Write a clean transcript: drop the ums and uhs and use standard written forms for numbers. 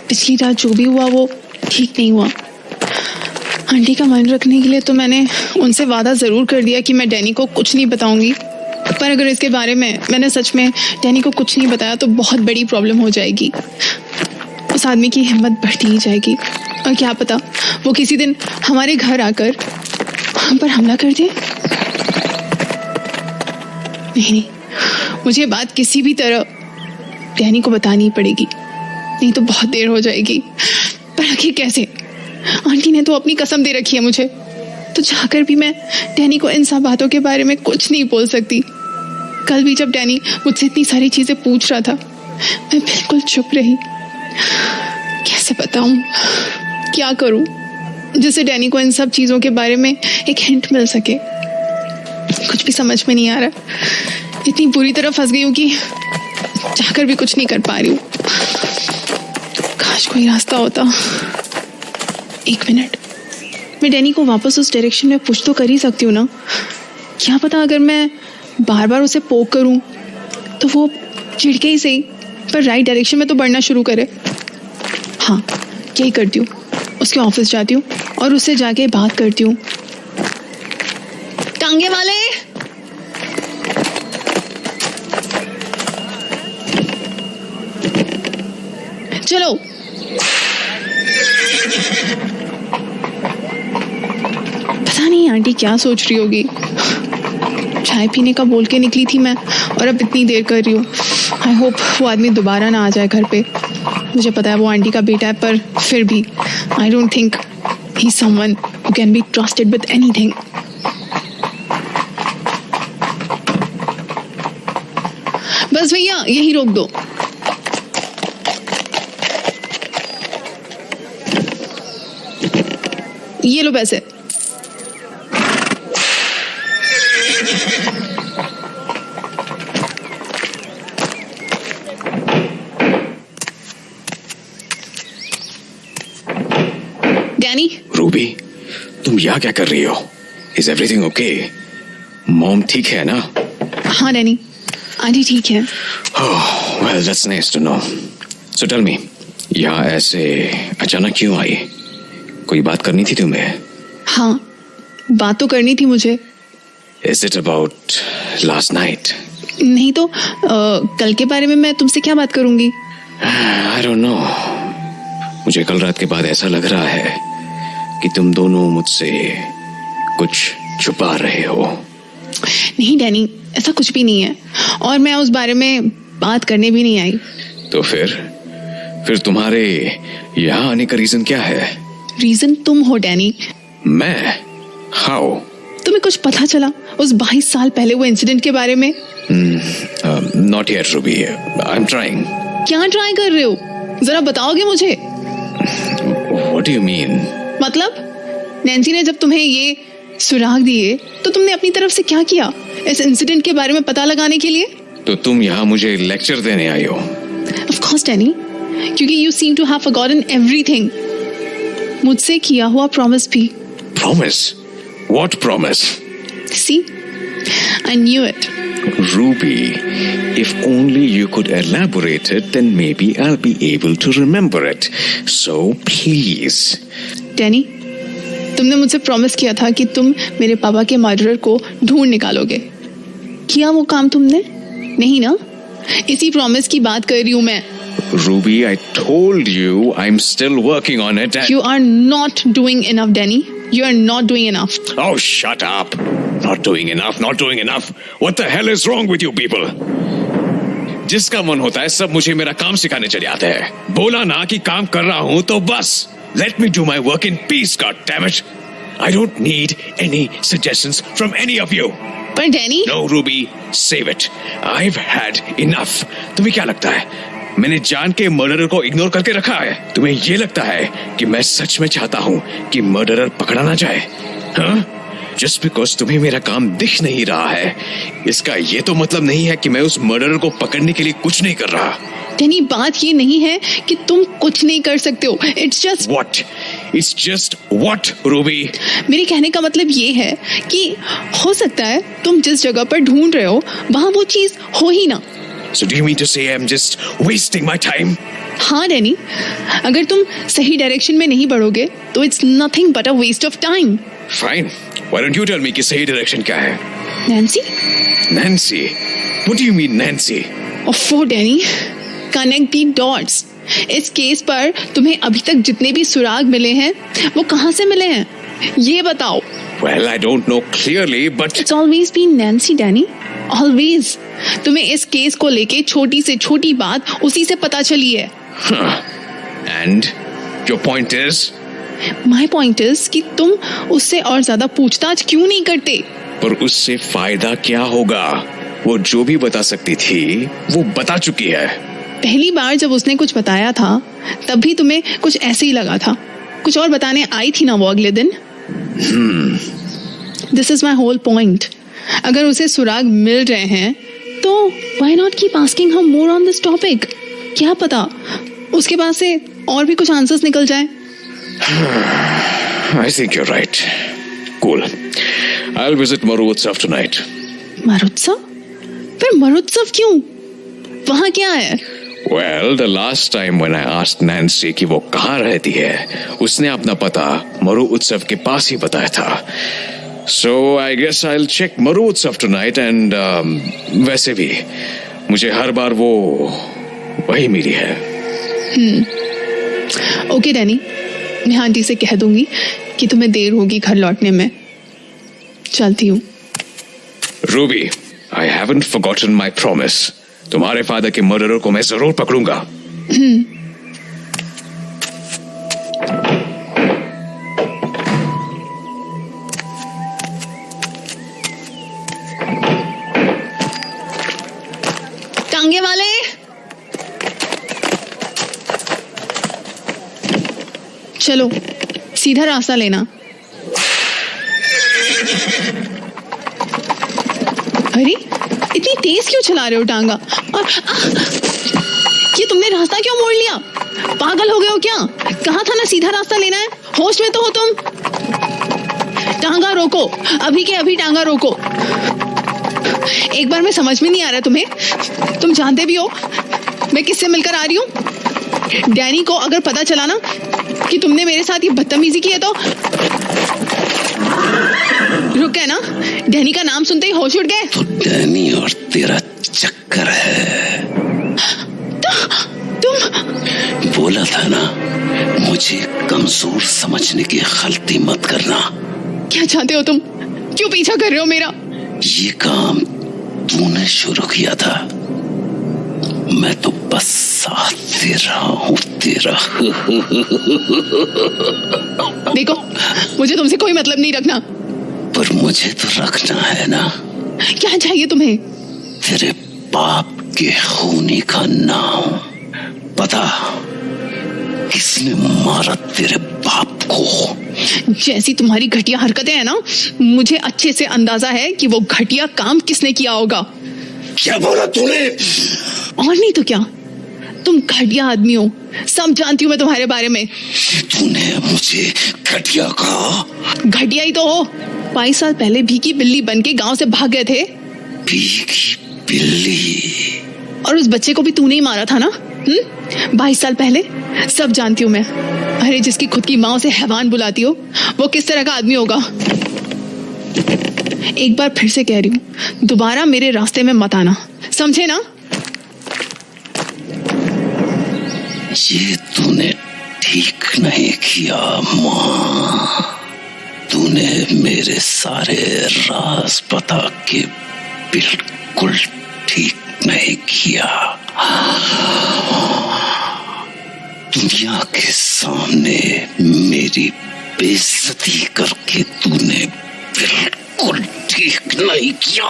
पिछली रात जो भी हुआ वो ठीक नहीं हुआ। आंटी का मन रखने के लिए तो मैंने उनसे वादा ज़रूर कर दिया कि मैं डैनी को कुछ नहीं बताऊंगी, पर अगर इसके बारे में मैंने सच में डैनी को कुछ नहीं बताया तो बहुत बड़ी प्रॉब्लम हो जाएगी। उस आदमी की हिम्मत बढ़ती ही जाएगी और क्या पता वो किसी दिन हमारे घर आकर हम पर हमला कर दे। नहीं, मुझे बात किसी भी तरह डैनी को बतानी पड़ेगी, नहीं तो बहुत देर हो जाएगी। पर आखिर कैसे? आंटी ने तो अपनी कसम दे रखी है मुझे, तो जाकर भी मैं डैनी को इन सब बातों के बारे में कुछ नहीं बोल सकती। कल भी जब डैनी मुझसे इतनी सारी चीजें पूछ रहा था मैं बिल्कुल चुप रही। कैसे बताऊं, क्या करूं जिससे डैनी को इन सब चीजों के बारे में एक हिंट मिल सके? कुछ भी समझ में नहीं आ रहा। इतनी बुरी तरह फंस गई हूं कि जाकर भी कुछ नहीं कर पा रही हूं। काश कोई रास्ता होता। एक मिनट, मैं डैनी को वापस उस डायरेक्शन में पुश तो कर ही सकती हूँ ना। क्या पता अगर मैं बार बार उसे पोक करूं तो वो चिढ़के ही सही पर राइट डायरेक्शन में तो बढ़ना शुरू करे। हाँ, यही करती हूँ। उसके ऑफिस जाती हूँ और उससे जाके बात करती हूँ। टांगे वाले, चलो। पता नहीं आंटी क्या सोच रही होगी। चाय पीने का बोल के निकली थी मैं और अब इतनी देर कर रही हूँ। आई होप वो आदमी दोबारा ना आ जाए घर पे। मुझे पता है वो आंटी का बेटा है, पर फिर भी I don't think he is someone who can be trusted with anything. बस भैया यही रोक दो। ये लो पैसे। डैनी। रूबी, तुम यहाँ क्या कर रही हो? Is everything okay? मॉम ठीक है ना? हाँ डैनी, आंटी ठीक है। Well that's nice to know. So tell me, यहाँ ऐसे अचानक क्यों आई? कोई बात करनी थी तुम्हें? हाँ, बात तो करनी थी मुझे। Is it about last night? नहीं तो कल के बारे में मैं तुमसे क्या बात करूंगी? I don't know. मुझे कल रात के बाद ऐसा लग रहा है कि तुम दोनों मुझसे कुछ छुपा रहे हो। नहीं डैनी, ऐसा कुछ भी नहीं है और मैं उस बारे में बात करने भी नहीं आई। तो फिर तुम्हारे यहाँ आने का रीजन क्या है? रीजन तुम हो डैनी। मैं? हाउ? तुम्हें कुछ पता चला उस 22 साल पहले वो इंसिडेंट के बारे में? Not yet Ruby, I am trying. क्या ट्राई कर रहे हो? जरा बताओगे मुझे? What do you mean? मतलब नैन्सी ने जब तुम्हें ये सुराग दिए तो तुमने अपनी तरफ से क्या किया इस इंसिडेंट के बारे में पता लगाने के लिए? तो तुम यहाँ मुझे लेक्चर देने आई हो? Of course, डैनी, क्योंकि you seem to have forgotten everything. मुझसे किया हुआ प्रॉमिस भी। Promise? What promise? See, I knew it. Ruby, if only you could elaborate it, then maybe I'll be able to remember it. So please. Danny, तुमने मुझसे promise किया था कि तुम मेरे पापा के मर्डरर को ढूंढ निकालोगे। किया वो काम तुमने? नहीं ना? इसी प्रॉमिस की बात कर रही हूँ मैं। Ruby, I told you I'm still working on it. You are not doing enough, Danny. You are not doing enough. Oh, shut up. Not doing enough, not doing enough. What the hell is wrong with you people? जिसका मन होता है सब मुझे मेरा काम सिखाने चले आते हैं। बोला ना कि काम कर रहा हूँ तो बस। Let me do my work in peace, God damn it. I don't need any suggestions from any of you. पर Danny. No, Ruby, save it. I've had enough. तुम्हें क्या लगता है मैंने जान के मर्डरर को इग्नोर करके रखा है? तुम्हें ये लगता है कि मैं सच में चाहता हूँ कि मर्डरर पकड़ा ना जाए? हाँ? Just because तुम्हें मेरा काम दिख नहीं रहा है, इसका ये तो मतलब नहीं है कि मैं उस मर्डरर को पकड़ने के लिए कुछ नहीं कर रहा। डैनी, बात ये नहीं है कि तुम कुछ नहीं कर सकते हो। It's just What? It's just what, Ruby? मेरे कहने का मतलब ये है कि हो सकता है तुम जिस जगह पर ढूंढ रहे हो वहां वो चीज हो ही ना। So do you mean to say I'm just wasting my time? हाँ डैनी, अगर तुम सही डायरेक्शन में नहीं बढ़ोगे तो it's nothing but a waste of time. Fine, why don't you tell me कि सही डायरेक्शन क्या है? Nancy? Nancy? What do you mean Nancy? ओफो डैनी, कनेक्ट द डॉट्स। इस केस पर तुम्हें अभी तक जितने भी सुराग मिले हैं वो कहाँ से मिले हैं, ये बताओ। Well, I don't know clearly, but It's always been Nancy, Danny. Always. तुम्हें इस केस को लेके छोटी से छोटी बात उसी से पता चली है। And your point is? My point is कि तुम उससे और ज्यादा पूछताछ क्यों नहीं करते? पर उससे फायदा क्या होगा? वो जो भी बता सकती थी वो बता चुकी है। पहली बार जब उसने कुछ बताया था तब भी तुम्हें कुछ ऐसे ही लगा था। कुछ और बताने आई थी ना वो अगले दिन। This is my whole point. अगर उसे सुराग मिल रहे हैं तो why not keep asking her more on this topic? क्या पता उसके पास से और भी कुछ आंसर्स निकल जाए। I think you're right. Cool. I'll visit Marutsav tonight. मरुत्सव? पर मरुत्सव क्यों? वहाँ क्या है? Well, the last time when I asked Nancy कि वो कहाँ रहती है, उसने अपना पता मरु उत्सव के पास ही बताया था। So I guess I'll check मरु उत्सव tonight and वैसे भी मुझे हर बार वो वही मिली है। ओके डैनी, मैं आंटी से कह दूंगी कि तुम्हें देर होगी घर लौटने में। चलती हूँ। Ruby, I haven't forgotten my promise. तुम्हारे फादर के मर्डरर को मैं जरूर पकड़ूंगा। टांगे वाले, चलो सीधा रास्ता लेना। अरे इतनी तेज क्यों चला रहे हो टांगा? और ये तुमने रास्ता क्यों मोड़ लिया? पागल हो गए हो क्या? कहा था ना सीधा रास्ता लेना है। होश में तो हो तुम? टांगा रोको, अभी के अभी टांगा रोको। एक बार में समझ में नहीं आ रहा तुम्हें? तुम जानते भी हो मैं किससे मिलकर आ रही हूँ? डैनी को अगर पता चला ना कि तुमने मेरे साथ ये बदतमीजी की है तो रुक गए ना? डैनी का नाम सुनते ही होश उड़ गए? तो डैनी और तेरा चक्कर है। तुम बोला था ना मुझे कमजोर समझने की गलती मत करना। क्या चाहते हो तुम? क्यों पीछा कर रहे हो मेरा? ये काम तूने शुरू किया था, मैं तो बस साथ दे रहा हूँ तेरा। देखो मुझे तुमसे कोई मतलब नहीं रखना। पर मुझे तो रखना है ना। क्या चाहिए तुम्हें? तेरे बाप के खूनी का नाम पता? किसने मारा तेरे बाप को? जैसी तुम्हारी घटिया हरकतें हैं ना, मुझे अच्छे से अंदाजा है कि वो घटिया काम किसने किया होगा। क्या बोला तूने? और नहीं तो क्या, तुम घटिया आदमी हो, सब जानती हूँ मैं तुम्हारे बारे में। तूने मुझे घटिया कहा? घटिया ही तो हो। 22 साल पहले भीगी बिल्ली बन के गाँव से भाग गए थे। भीगी बिल्ली? और उस बच्चे को भी तूने ही मारा था ना? 22 साल पहले। सब जानती हूँ मैं। अरे जिसकी खुद की माँ उसे हैवान बुलाती हो, वो किस तरह का आदमी होगा। एक बार फिर से कह रही हूँ, दोबारा मेरे रास्ते में मत आना, समझे ना? ये तूने ठीक नहीं किया माँ। तूने मेरे सारे राज बता के बिल्कुल ठीक नहीं किया। दुनिया के सामने मेरी बेइज्जती करके तूने बिल्कुल ठीक नहीं किया।